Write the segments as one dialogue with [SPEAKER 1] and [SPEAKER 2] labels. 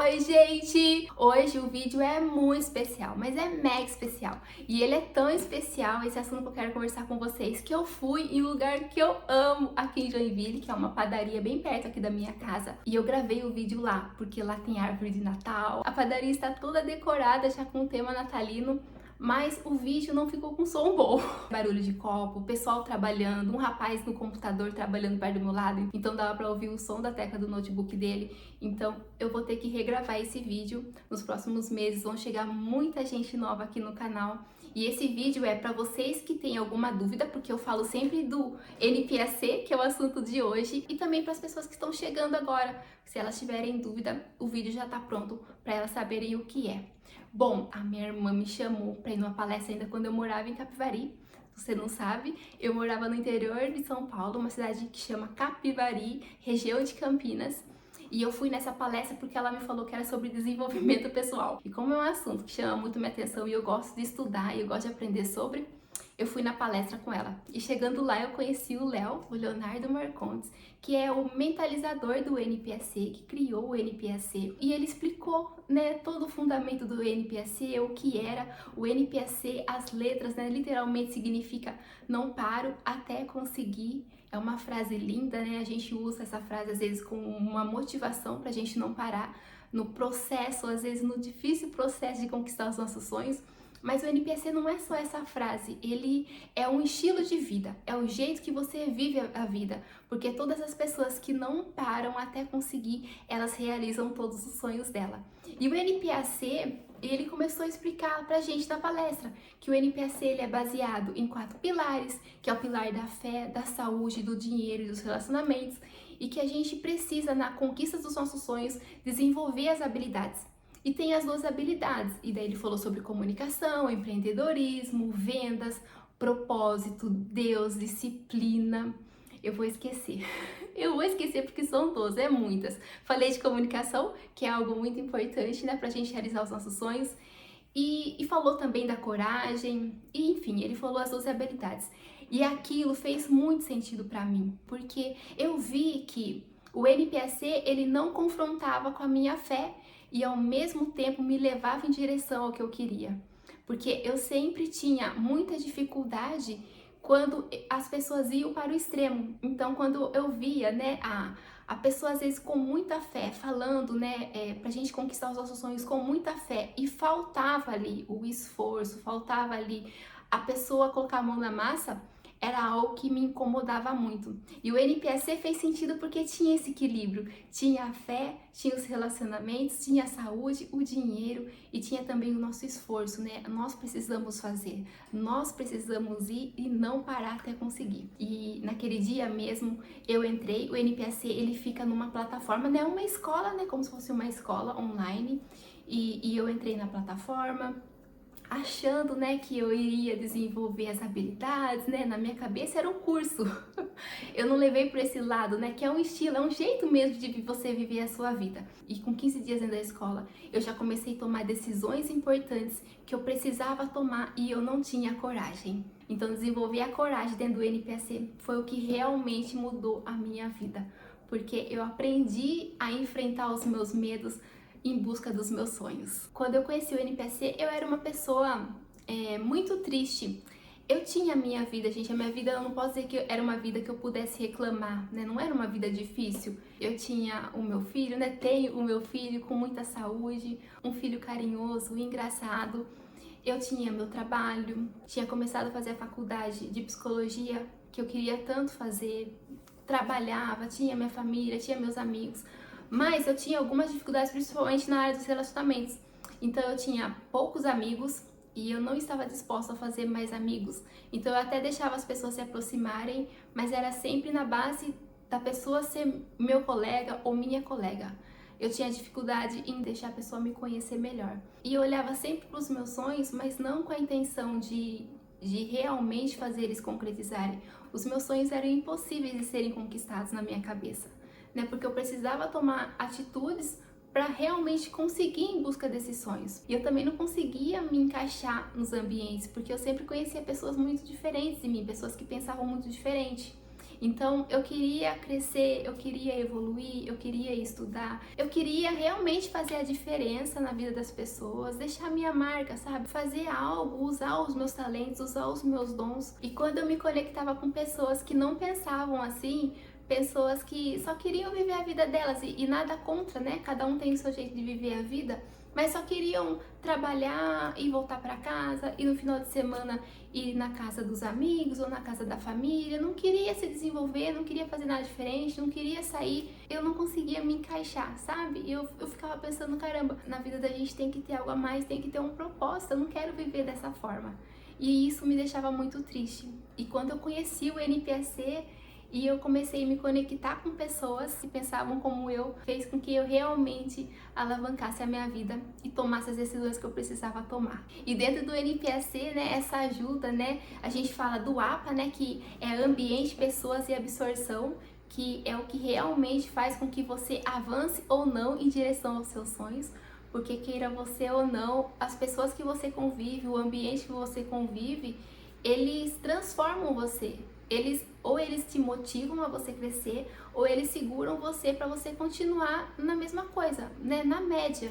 [SPEAKER 1] Oi, gente! Hoje o vídeo é muito especial, mas é mega especial. E ele é tão especial, esse assunto que eu quero conversar com vocês, que eu fui em um lugar que eu amo aqui em Joinville, que é uma padaria bem perto aqui da minha casa. E eu gravei o vídeo lá, porque lá tem árvore de Natal, a padaria está toda decorada já com o tema natalino. Mas o vídeo não ficou com som bom. Barulho de copo, o pessoal trabalhando, um rapaz no computador trabalhando perto do meu lado, então dava pra ouvir o som da tecla do notebook dele. Então eu vou ter que regravar esse vídeo. Nos próximos meses vão chegar muita gente nova aqui no canal. E esse vídeo é para vocês que têm alguma dúvida, porque eu falo sempre do NPAC, que é o assunto de hoje, e também para as pessoas que estão chegando agora. Se elas tiverem dúvida, o vídeo já está pronto para elas saberem o que é. Bom, a minha irmã me chamou para ir numa palestra ainda quando eu morava em Capivari. Você não sabe, eu morava no interior de São Paulo, uma cidade que chama Capivari, região de Campinas. E eu fui nessa palestra porque ela me falou que era sobre desenvolvimento pessoal. E como é um assunto que chama muito minha atenção e eu gosto de estudar e eu gosto de aprender sobre, eu fui na palestra com ela. E chegando lá eu conheci o Léo, o Leonardo Marcondes, que é o mentalizador do NPAC, que criou o NPAC. E ele explicou, né, todo o fundamento do NPAC, o que era o NPAC, as letras, né, literalmente significa não paro até conseguir. É uma frase linda, né? A gente usa essa frase às vezes como uma motivação pra gente não parar no processo, às vezes no difícil processo de conquistar os nossos sonhos. Mas o NPAC não é só essa frase, ele é um estilo de vida, é o jeito que você vive a vida, porque todas as pessoas que não param até conseguir, elas realizam todos os sonhos dela. E o NPAC, ele começou a explicar pra gente na palestra que o NPAC ele é baseado em 4 pilares, que é o pilar da fé, da saúde, do dinheiro e dos relacionamentos, e que a gente precisa, na conquista dos nossos sonhos, desenvolver as habilidades. E tem as 2 habilidades, e daí ele falou sobre comunicação, empreendedorismo, vendas, propósito, Deus, disciplina. Eu vou esquecer. Eu vou esquecer porque são 12, é muitas. Falei de comunicação, que é algo muito importante, né, pra gente realizar os nossos sonhos. E falou também da coragem, e enfim, ele falou as 12 habilidades. E aquilo fez muito sentido pra mim, porque eu vi que o NPAC, ele não confrontava com a minha fé e ao mesmo tempo me levava em direção ao que eu queria. Porque eu sempre tinha muita dificuldade quando as pessoas iam para o extremo. Então, quando eu via, né, a pessoa às vezes com muita fé, falando, né, pra gente conquistar os nossos sonhos com muita fé, e faltava ali o esforço, faltava ali a pessoa colocar a mão na massa, era algo que me incomodava muito. E o NPAC fez sentido porque tinha esse equilíbrio. Tinha a fé, tinha os relacionamentos, tinha a saúde, o dinheiro e tinha também o nosso esforço, né? Nós precisamos fazer, nós precisamos ir e não parar até conseguir. E naquele dia mesmo eu entrei, o NPAC ele fica numa plataforma, né? Uma escola, né? Como se fosse uma escola online. E eu entrei na plataforma, achando, né, que eu iria desenvolver as habilidades, né, na minha cabeça era um curso. Eu não levei por esse lado, né, que é um estilo, é um jeito mesmo de você viver a sua vida. E com 15 dias dentro da escola, eu já comecei a tomar decisões importantes que eu precisava tomar e eu não tinha coragem. Então desenvolver a coragem dentro do NPAC foi o que realmente mudou a minha vida, porque eu aprendi a enfrentar os meus medos em busca dos meus sonhos. Quando eu conheci o NPAC, eu era uma pessoa muito triste. Eu tinha a minha vida, gente, a minha vida, eu não posso dizer que era uma vida que eu pudesse reclamar, né? Não era uma vida difícil. Eu tinha o meu filho, né? Tenho o meu filho com muita saúde, um filho carinhoso, engraçado. Eu tinha meu trabalho, tinha começado a fazer a faculdade de psicologia, que eu queria tanto fazer. Trabalhava, tinha minha família, tinha meus amigos. Mas eu tinha algumas dificuldades, principalmente na área dos relacionamentos. Então eu tinha poucos amigos e eu não estava disposta a fazer mais amigos. Então eu até deixava as pessoas se aproximarem, mas era sempre na base da pessoa ser meu colega ou minha colega. Eu tinha dificuldade em deixar a pessoa me conhecer melhor. E eu olhava sempre para os meus sonhos, mas não com a intenção de realmente fazer eles concretizarem. Os meus sonhos eram impossíveis de serem conquistados na minha cabeça, né? Porque eu precisava tomar atitudes para realmente conseguir em busca desses sonhos. E eu também não conseguia me encaixar nos ambientes, porque eu sempre conhecia pessoas muito diferentes de mim, pessoas que pensavam muito diferente. Então eu queria crescer, eu queria evoluir, eu queria estudar, eu queria realmente fazer a diferença na vida das pessoas, deixar minha marca, sabe? Fazer algo, usar os meus talentos, usar os meus dons. E quando eu me conectava com pessoas que não pensavam assim, pessoas que só queriam viver a vida delas e nada contra, né? Cada um tem o seu jeito de viver a vida, mas só queriam trabalhar e voltar para casa e no final de semana ir na casa dos amigos ou na casa da família, não queria se desenvolver, não queria fazer nada diferente, não queria sair, eu não conseguia me encaixar, sabe? E eu ficava pensando, caramba, na vida da gente tem que ter algo a mais, tem que ter um propósito, eu não quero viver dessa forma. E isso me deixava muito triste. E quando eu conheci o NPAC, e eu comecei a me conectar com pessoas que pensavam como eu, fez com que eu realmente alavancasse a minha vida e tomasse as decisões que eu precisava tomar. E dentro do NPAC, né, essa ajuda, né, a gente fala do APA, né, que é ambiente, pessoas e absorção, que é o que realmente faz com que você avance ou não em direção aos seus sonhos. Porque queira você ou não, as pessoas que você convive, o ambiente que você convive, eles transformam você. Eles te motivam a você crescer, ou eles seguram você para você continuar na mesma coisa, né, na média.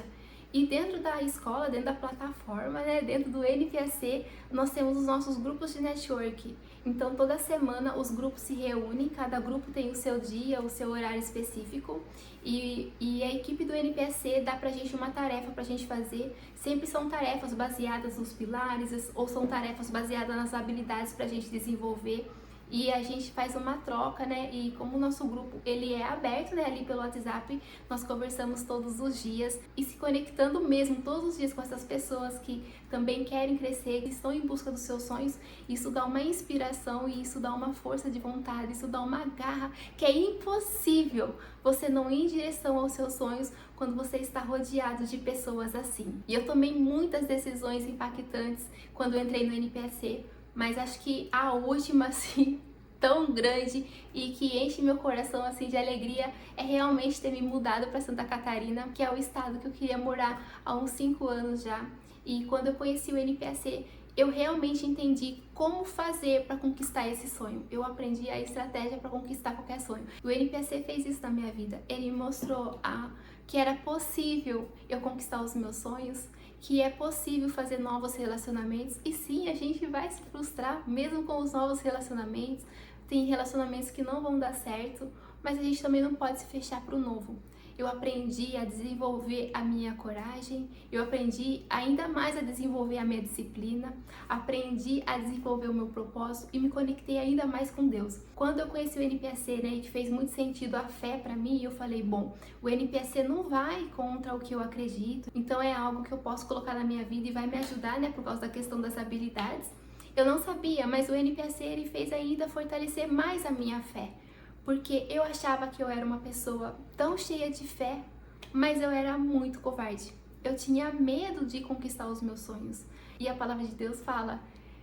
[SPEAKER 1] E dentro da escola, dentro da plataforma, né, dentro do NPAC, nós temos os nossos grupos de network. Então, toda semana os grupos se reúnem, cada grupo tem o seu dia, o seu horário específico. E a equipe do NPAC dá pra gente uma tarefa pra gente fazer. Sempre são tarefas baseadas nos pilares, ou são tarefas baseadas nas habilidades pra gente desenvolver. E a gente faz uma troca, né? E como o nosso grupo ele é aberto, né, ali pelo WhatsApp, nós conversamos todos os dias e se conectando mesmo todos os dias com essas pessoas que também querem crescer, que estão em busca dos seus sonhos. Isso dá uma inspiração e isso dá uma força de vontade, isso dá uma garra que é impossível você não ir em direção aos seus sonhos quando você está rodeado de pessoas assim. E eu tomei muitas decisões impactantes quando eu entrei no NPAC. Mas acho que a última, assim, tão grande e que enche meu coração, assim, de alegria é realmente ter me mudado para Santa Catarina, que é o estado que eu queria morar há uns 5 anos já. E quando eu conheci o NPAC, eu realmente entendi como fazer para conquistar esse sonho. Eu aprendi a estratégia para conquistar qualquer sonho. O NPAC fez isso na minha vida. Ele me mostrou que era possível eu conquistar os meus sonhos, que é possível fazer novos relacionamentos. E sim, a gente vai se frustrar mesmo com os novos relacionamentos. Tem relacionamentos que não vão dar certo, mas a gente também não pode se fechar para o novo. Eu aprendi a desenvolver a minha coragem, eu aprendi ainda mais a desenvolver a minha disciplina, aprendi a desenvolver o meu propósito e me conectei ainda mais com Deus. Quando eu conheci o NPAC, né, que fez muito sentido a fé para mim, eu falei, bom, o NPAC não vai contra o que eu acredito, então é algo que eu posso colocar na minha vida e vai me ajudar, né, por causa da questão das habilidades. Eu não sabia, mas o NPAC ele fez ainda fortalecer mais a minha fé. Porque eu achava que eu era uma pessoa tão cheia de fé, mas eu era muito covarde. Eu tinha medo de conquistar os meus sonhos. E a palavra de Deus fala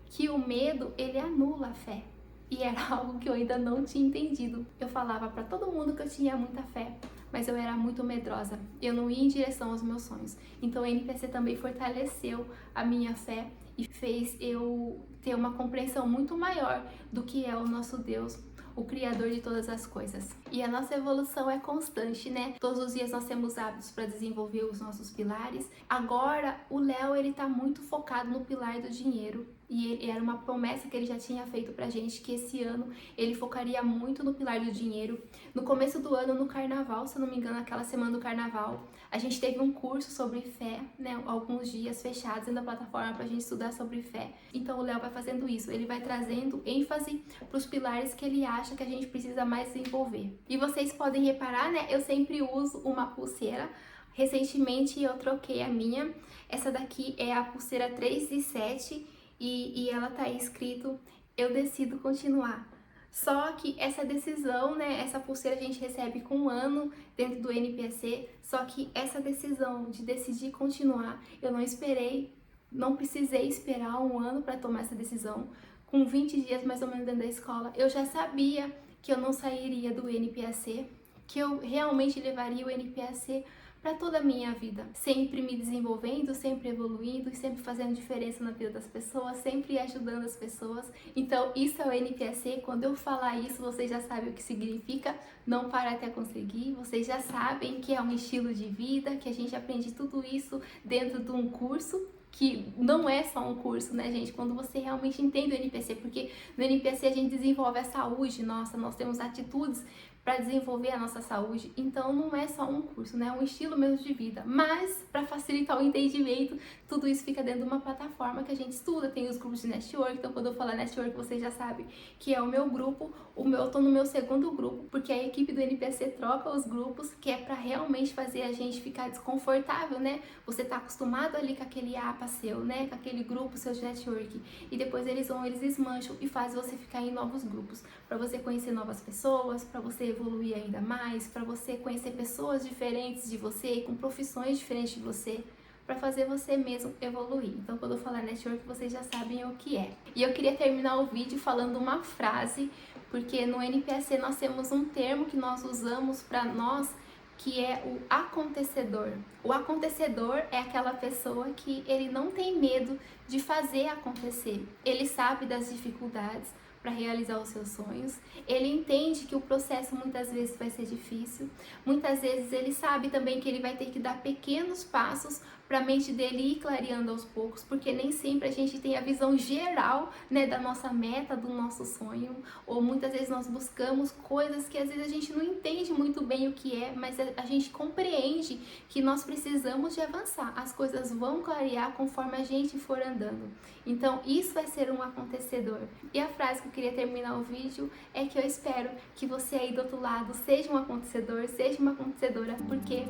[SPEAKER 1] que o medo, ele anula a fé. E era algo que eu ainda não tinha entendido. Eu falava para todo mundo que eu tinha muita fé, mas eu era muito medrosa. Eu não ia em direção aos meus sonhos. Então o NPAC também fortaleceu a minha fé e fez eu ter uma compreensão muito maior do que é o nosso Deus, o Criador de todas as coisas. E a nossa evolução é constante, né? Todos os dias nós temos hábitos para desenvolver os nossos pilares. Agora, o Léo, ele tá muito focado no pilar do dinheiro. E ele era uma promessa que ele já tinha feito pra gente, que esse ano ele focaria muito no pilar do dinheiro. No começo do ano, no carnaval, se eu não me engano, aquela semana do carnaval, a gente teve um curso sobre fé, né? Alguns dias fechados dentro da plataforma pra gente estudar sobre fé. Então o Léo vai fazendo isso, ele vai trazendo ênfase pros pilares que ele acha que a gente precisa mais desenvolver. E vocês podem reparar, né? Eu sempre uso uma pulseira. Recentemente eu troquei a minha. Essa daqui é a pulseira 3 de 7 e ela tá escrito: eu decido continuar. Só que essa decisão, né, essa pulseira a gente recebe com 1 ano dentro do NPAC, só que essa decisão de decidir continuar, eu não esperei, não precisei esperar 1 ano para tomar essa decisão. Com 20 dias mais ou menos dentro da escola, eu já sabia que eu não sairia do NPAC, que eu realmente levaria o NPAC para toda a minha vida, sempre me desenvolvendo, sempre evoluindo e sempre fazendo diferença na vida das pessoas, sempre ajudando as pessoas. Então isso é o NPSC. Quando eu falar isso, vocês já sabem o que significa, não para até conseguir. Vocês já sabem que é um estilo de vida, que a gente aprende tudo isso dentro de um curso, que não é só um curso, né, gente? Quando você realmente entende o NPC, porque no NPC a gente desenvolve a saúde, nossa, nós temos atitudes para desenvolver a nossa saúde, então não é só um curso, né? É um estilo mesmo de vida. Mas, para facilitar o entendimento, tudo isso fica dentro de uma plataforma que a gente estuda, tem os grupos de network, então quando eu falar network, vocês já sabem que é o meu grupo, eu tô no meu segundo grupo, porque a equipe do NPC troca os grupos, que é para realmente fazer a gente ficar desconfortável, né? Você tá acostumado ali com aquele APA seu, né? Com aquele grupo seu de network, e depois eles desmancham e fazem você ficar em novos grupos, para você conhecer novas pessoas, para você evoluir ainda mais, para você conhecer pessoas diferentes de você, com profissões diferentes de você, para fazer você mesmo evoluir. Então, quando eu falar network, vocês já sabem o que é. E eu queria terminar o vídeo falando uma frase, porque no NPSC nós temos um termo que nós usamos para nós, que é o acontecedor. O acontecedor é aquela pessoa que ele não tem medo de fazer acontecer. Ele sabe das dificuldades para realizar os seus sonhos. Ele entende que o processo muitas vezes vai ser difícil. Muitas vezes ele sabe também que ele vai ter que dar pequenos passos para a mente dele ir clareando aos poucos, porque nem sempre a gente tem a visão geral, né, da nossa meta, do nosso sonho, ou muitas vezes nós buscamos coisas que às vezes a gente não entende muito bem o que é, mas a gente compreende que nós precisamos de avançar. As coisas vão clarear conforme a gente for andando. Então isso vai ser um acontecedor. E a frase que eu queria terminar o vídeo é que eu espero que você aí do outro lado seja um acontecedor, seja uma acontecedora, porque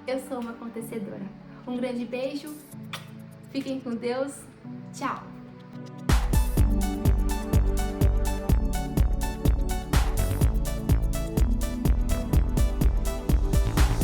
[SPEAKER 1] eu sou uma acontecedora. Um grande beijo, fiquem com Deus, tchau!